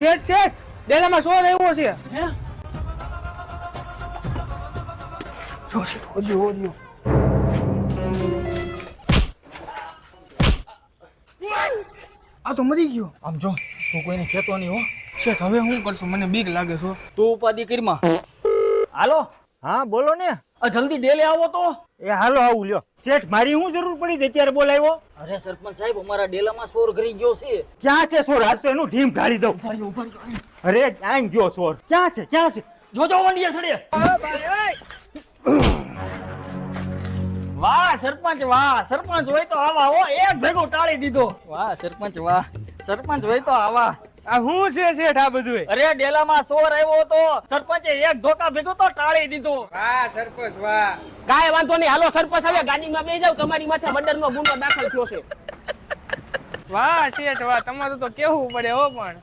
શેઠ શેઠ ડેલામાં સોર આવ્યો છે. જો શેઠ ઓડિયો આ તો મરી ગયો. આમ જો તું કોઈને કહેતો નહીં હો. શેઠ હવે હું કરશું, મને બીક લાગે છે. તું ઉપાધિ કરીમાં. હાલો. હા બોલો ને. આ જલ્દી ડેલે આવો તો. એ હાલો આવું લ્યો. શેઠ મારી શું જરૂર પડી હતી અત્યારે બોલાવ્યો? અરે સરપંચ સાહેબ, અમારા ડેલામાં સોર કરી ગયો છે. ક્યાં છે સોર? આજ તો એનું ઢીમ કાઢી દઉં. અરે ક્યાં ગયો સોર? ક્યાં છે ક્યાં છે? જોજો વંડિયા સડે. વાહ સરપંચ વાહ, સરપંચ હોય તો આવા હો, એક ભેગો ટાળી દીધો. વાહ સરપંચ વાહ, સરપંચ હોય તો આવા. આ શું છે શેઠ આ બધું? અરે ડેલામાં સોર આવ્યો તો સરપંચે એક ધોકા ભેગો તો ટાળી દીધો. વાહ સરપંચ વાહ. કાંઈ વાંધો નહીં, હાલો સરપંચ હવે ગાડીમાં બેસી જાવ, તમારી માથે મર્ડરનો ગુનો દાખલ થયો છે. વાહ શેઠ વાહ, તમારું તો કેવું પડે હો. પણ